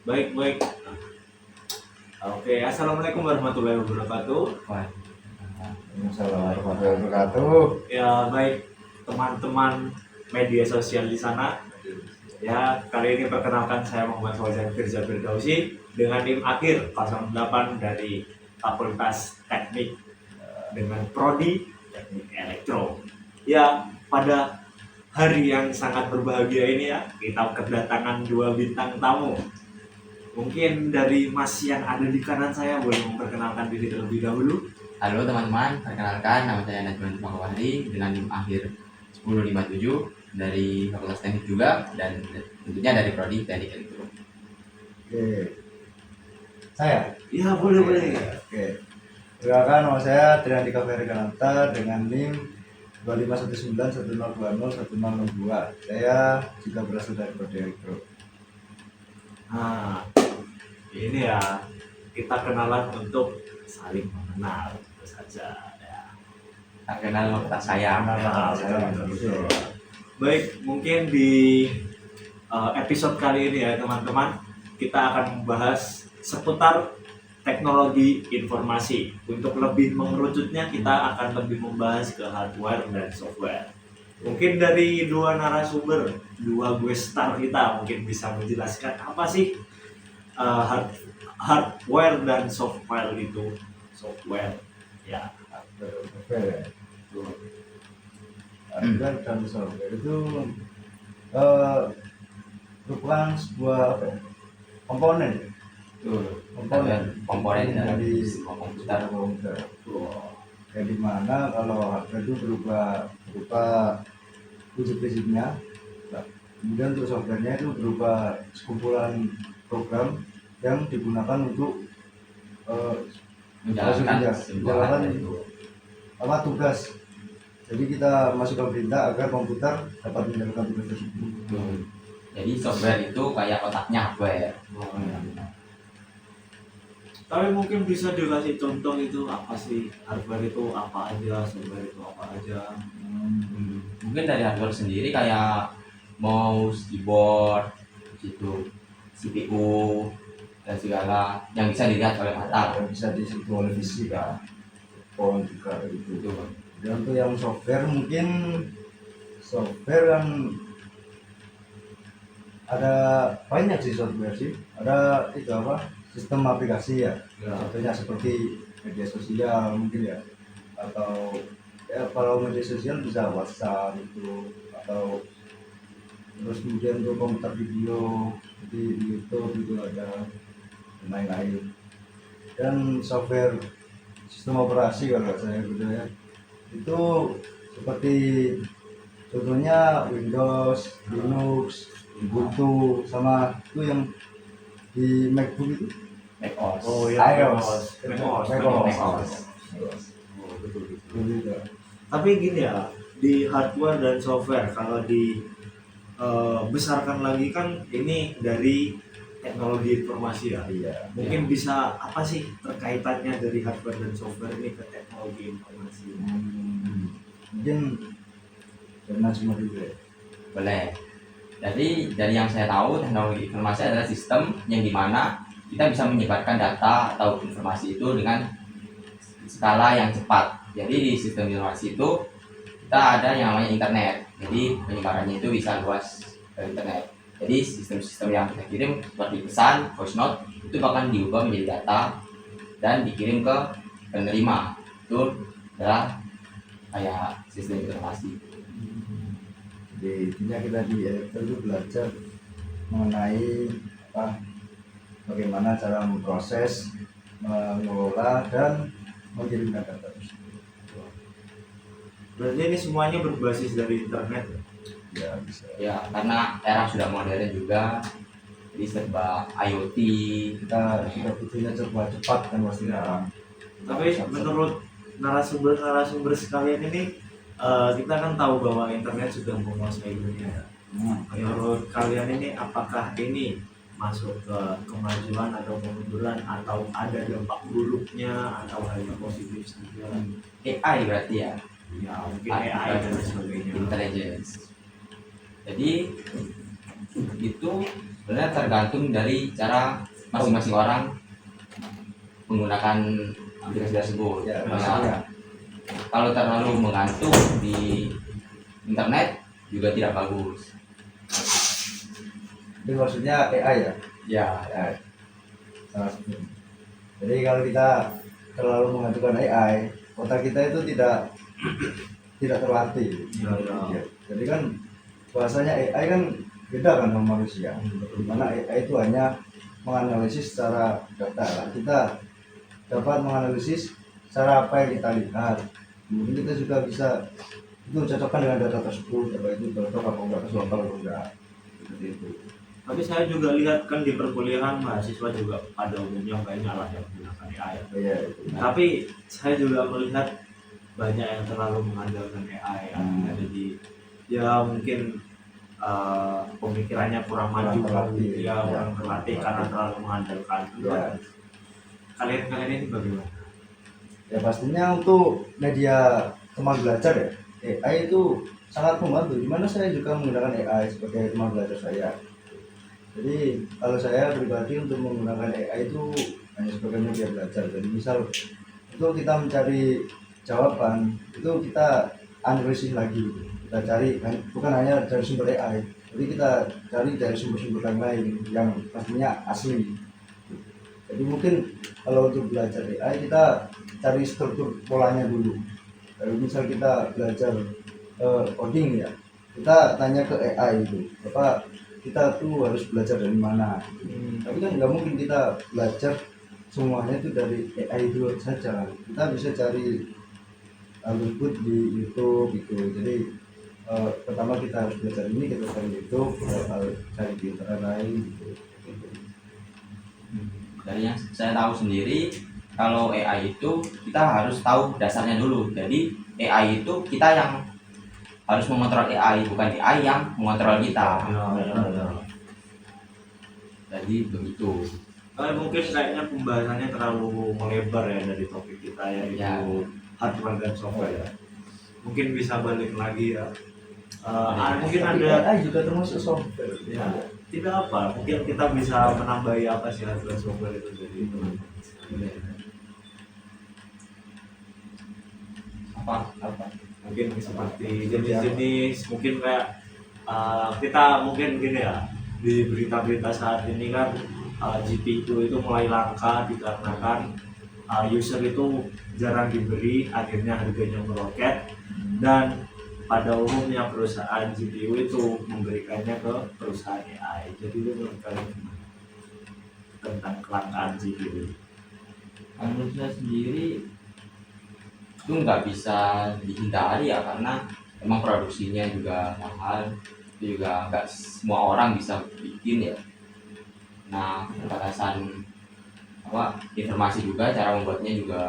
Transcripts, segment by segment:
Baik, baik. Oke, assalamualaikum warahmatullahi wabarakatuh. Waalaikumsalam warahmatullahi wabarakatuh. Ya, baik teman-teman media sosial di sana. Ya, kali ini perkenalkan saya Muhammad Fauzan Firza Firdausi dengan NIM akhir 08 dari Fakultas Teknik dengan Prodi Teknik Elektro. Ya, pada hari yang sangat berbahagia ini ya, kita kedatangan dua bintang tamu. Mungkin dari Mas yang ada di kanan saya boleh memperkenalkan diri terlebih dahulu. Halo teman-teman, perkenalkan nama saya Najwan Mangwahri dengan NIM akhir 1057 dari Fakultas Teknik juga dan tentunya dari Prodi Teknik Elektro. Oke, saya. Ya, boleh. Oke. Perkenalkan, nama saya Triandika Ferry-Kananta dengan NIM 251910201062. Saya juga berasal dari Prodi Elektro. Nah, ini ya kita kenalan untuk saling mengenal itu saja ya. Tak kenal maka tak sayang. Betul. Baik, mungkin di episode kali ini ya teman-teman, kita akan membahas seputar teknologi informasi. Untuk lebih mengerucutnya kita akan lebih membahas ke hardware dan software. Mungkin dari dua narasumber, dua gue star kita mungkin bisa menjelaskan apa sih hardware dan software itu. Software ya. Hardware dan software itu eh, merupakan sebuah komponen Komponen dari komputer. Kayak di mana kalau hardware itu berupa prinsip-prinsipnya, kemudian untuk softwarenya itu berupa sekumpulan program yang digunakan untuk menjalankan tugas. Jadi kita masukkan perintah agar komputer dapat menjalankan tugas tersebut. Jadi software itu kayak otaknya hardware. Tapi mungkin bisa dikasih contoh itu apa sih hardware itu apa aja, software itu apa aja. Mungkin dari hardware sendiri kayak mouse, keyboard, gitu, CPU dan segala yang bisa dilihat oleh mata. Yang bisa disentuh oleh fisika, phone juga gitu. Dan untuk yang software mungkin software yang ada banyak sih software sih. Ada itu apa? Sistem aplikasi ya. Contohnya seperti media sosial mungkin ya. Atau ya kalau media sosial bisa WhatsApp itu atau terus kemudian untuk komentar video di YouTube itu ada dan lain-lain. Dan software sistem operasi kalau saya gitu ya itu seperti contohnya Windows, Linux, Ubuntu sama itu yang di MacBook itu macOS. Oh ya, iOS. macOS. Oh, betul. Gitu. Tapi gini ya, di hardware dan software kalau di besarkan lagi kan ini dari teknologi informasi ya. Iya. Mungkin bisa apa sih terkaitannya dari hardware dan software ini ke teknologi informasi? Mungkin karena semua juga ya. Boleh. Jadi dari yang saya tahu teknologi informasi adalah sistem yang dimana kita bisa menyebarkan data atau informasi itu dengan skala yang cepat. Jadi di sistem informasi itu kita ada yang namanya internet. Jadi penyebarannya itu bisa luas dari internet. Jadi sistem-sistem yang kita kirim seperti pesan, voice note itu bahkan diubah menjadi data dan dikirim ke penerima. Itu adalah kayak sistem informasi. Jadi intinya kita di elektro itu belajar mengenai bagaimana cara memproses, mengelola dan mengirimkan data tersebut. Berarti ini semuanya berbasis dari internet ya? Ya bisa. Ya karena era sudah modern juga, jadi serba IoT. Kita butuhnya coba cepat kan pastinya. Tapi menurut narasumber sekalian ini kita kan tahu bahwa internet sudah menguasai dunia. Menurut kalian ini apakah ini masuk ke kemajuan atau kemunduran atau ada dampak buruknya atau hanya positif saja? AI berarti ya, Ya mungkin AI dan sebagainya. intelligence. Jadi itu Sebenarnya tergantung dari cara masing-masing orang menggunakan aplikasi tersebut. Ya, Nah, maksudnya. kalau terlalu mengantuk di internet juga tidak bagus. Itu maksudnya AI ya. Ya, Ya, salah satu. Jadi kalau kita terlalu mengajukan AI, otak kita itu tidak terlatih. Ya. Jadi kan bahasanya AI kan beda kan sama manusia. Dimana AI itu hanya menganalisis secara data. Nah, kita dapat menganalisis secara apa yang kita lihat. Mungkin kita juga bisa itu cocokkan dengan data tersebut, apa itu cocok apa enggak, masuk akal apa enggak, seperti itu. Tapi saya juga lihat kan di perkuliahan mahasiswa juga pada umumnya kayaknya lah yang menggunakan AI. Ya, itu. Tapi saya juga melihat banyak yang terlalu mengandalkan AI. Jadi ya mungkin pemikirannya kurang maju, terlatih. ya kurang terlatih karena terlalu mengandalkan. Ya. Kalian ini bagaimana? Ya pastinya untuk media teman belajar ya, AI itu sangat membantu. Dimana saya juga menggunakan AI sebagai teman belajar saya. Jadi kalau saya pribadi untuk menggunakan AI itu hanya sebagai media belajar. Jadi misal untuk kita mencari jawaban itu kita analisis lagi, kita cari bukan hanya dari sumber AI, jadi kita cari dari sumber-sumber yang lain yang pastinya asli. Jadi mungkin kalau untuk belajar AI kita cari struktur polanya dulu. Kalau misal kita belajar coding ya, kita tanya ke AI itu, Bapak kita tuh harus belajar dari mana. Tapi kan nggak mungkin kita belajar semuanya itu dari AI itu saja. Kita bisa cari luput di YouTube gitu. Jadi pertama kita harus belajar ini, kita cari di YouTube, kita cari di internet lain gitu. dari yang saya tahu sendiri, kalau AI itu kita harus tahu dasarnya dulu. Jadi AI itu kita yang harus mengontrol AI, bukan AI yang mengontrol kita. Jadi begitu. Mungkin kayaknya pembahasannya terlalu melebar ya dari topik kita yaitu Ya. hardware dan software ya. Mungkin bisa balik lagi ya. Mungkin Tapi ada AI juga termasuk software. ya, tidak apa, mungkin kita bisa menambahi apa sih hardware software itu jadi Apa? mungkin seperti jenis-jenis mungkin kayak kita mungkin gini ya, di berita-berita saat ini kan GPU itu mulai langka dikarenakan user itu jarang diberi, akhirnya harganya meroket, dan pada umumnya perusahaan GPU itu memberikannya ke perusahaan AI. Jadi itu menurut kalian gimana tentang kelangkaan GPU? Menurut saya sendiri itu nggak bisa dihindari ya, karena emang produksinya juga mahal, itu juga nggak semua orang bisa bikin ya. Nah, keterbatasan informasi juga, cara membuatnya juga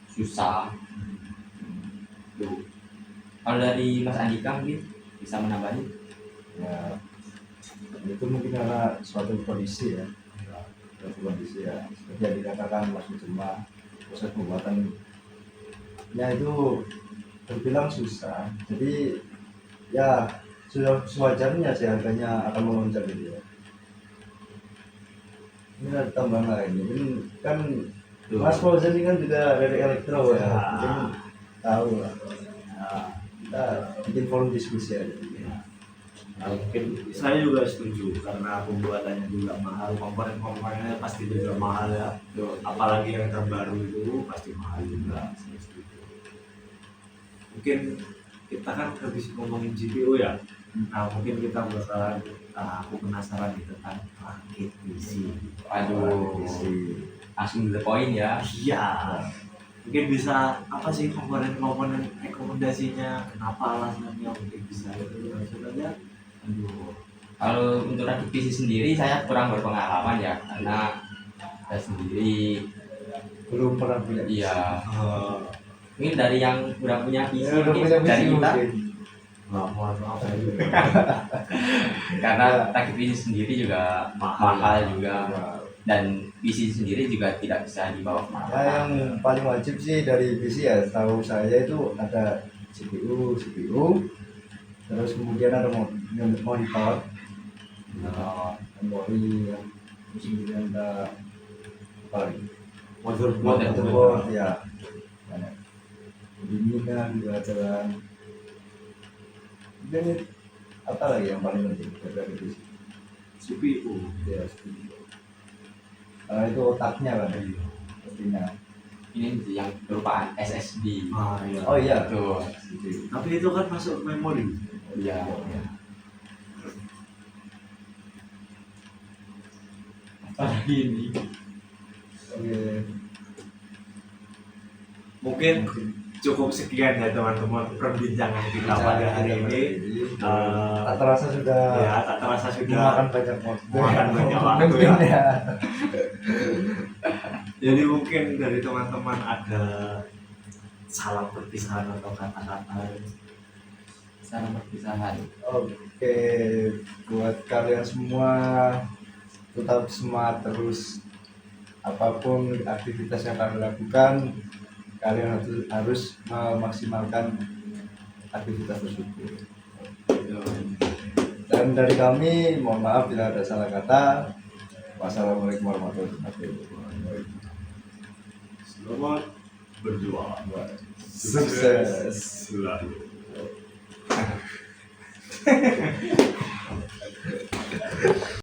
susah. Tuh. Kalau dari Mas Andika mungkin bisa menambahin. Ya, itu mungkin karena suatu kondisi ya, suatu kondisi ya, seperti yang dikatakan Mas Mujema, proses pembuatannya itu terbilang susah. Jadi ya sudah sewajarnya sih harganya akan melonjak gitu ya. Ini ada tambahan lain, mungkin kan Mas Fauzan ini kan juga dari elektro ya, mungkin tahu lah. Kita bikin forum diskusi aja. Mungkin saya juga setuju karena pembuatannya juga mahal, komponen-komponennya pasti juga mahal ya. Apalagi yang terbaru itu pasti mahal juga. Saya setuju. Mungkin kita kan habis ngomongin GPU ya. Nah mungkin kita bakalan aku penasaran nih tentang rakit PC. Aduh, langsung to the point ya. Iya. Mungkin bisa apa sih komponen-komponen rekomendasinya? Kenapa alasannya? Mungkin bisa langsung aja. Aduh. Kalau untuk rakit PC sendiri saya kurang berpengalaman ya, karena saya sendiri Belum pernah punya. iya. Mungkin dari yang udah punya PC, Ya, udah mungkin punya dari visi kita, mungkin. Mohon maaf saya juga. karena rakit PC sendiri juga mahal juga, Ya, dan PC sendiri juga tidak bisa dibawa ya kemana-mana. yang paling wajib sih dari PC ya, tahu saya itu ada CPU, terus kemudian ada monitor, memori ya, terus kemudian ada apa lagi? Motherboard. Motherboard ya, banyak. Pendinginan juga ada kan. Kemudian apa lagi yang paling penting dari itu sih? CPU. Ya, itu otaknya kan, pastinya. Ini yang berupa SSD. Ah iya. Oh iya, Betul. Tapi itu kan masuk memori. Iya. Apalagi ini. Oke. Mungkin cukup sekian ya teman-teman perbincangan kita pada hari ini. Tak terasa sudah Ya, tak terasa sudah makan banyak waktu. makan banyak waktu Mungkin ya. ya. Jadi mungkin dari teman-teman ada salam perpisahan atau kata-kata. Salam perpisahan. Oke, buat kalian semua tetap semangat terus. Apapun aktivitas yang kalian lakukan, kalian harus memaksimalkan aktivitas tersebut. Dan dari kami, mohon maaf bila ada salah kata. Wassalamualaikum warahmatullahi wabarakatuh. Selamat berjuang. Sukses. Selalu.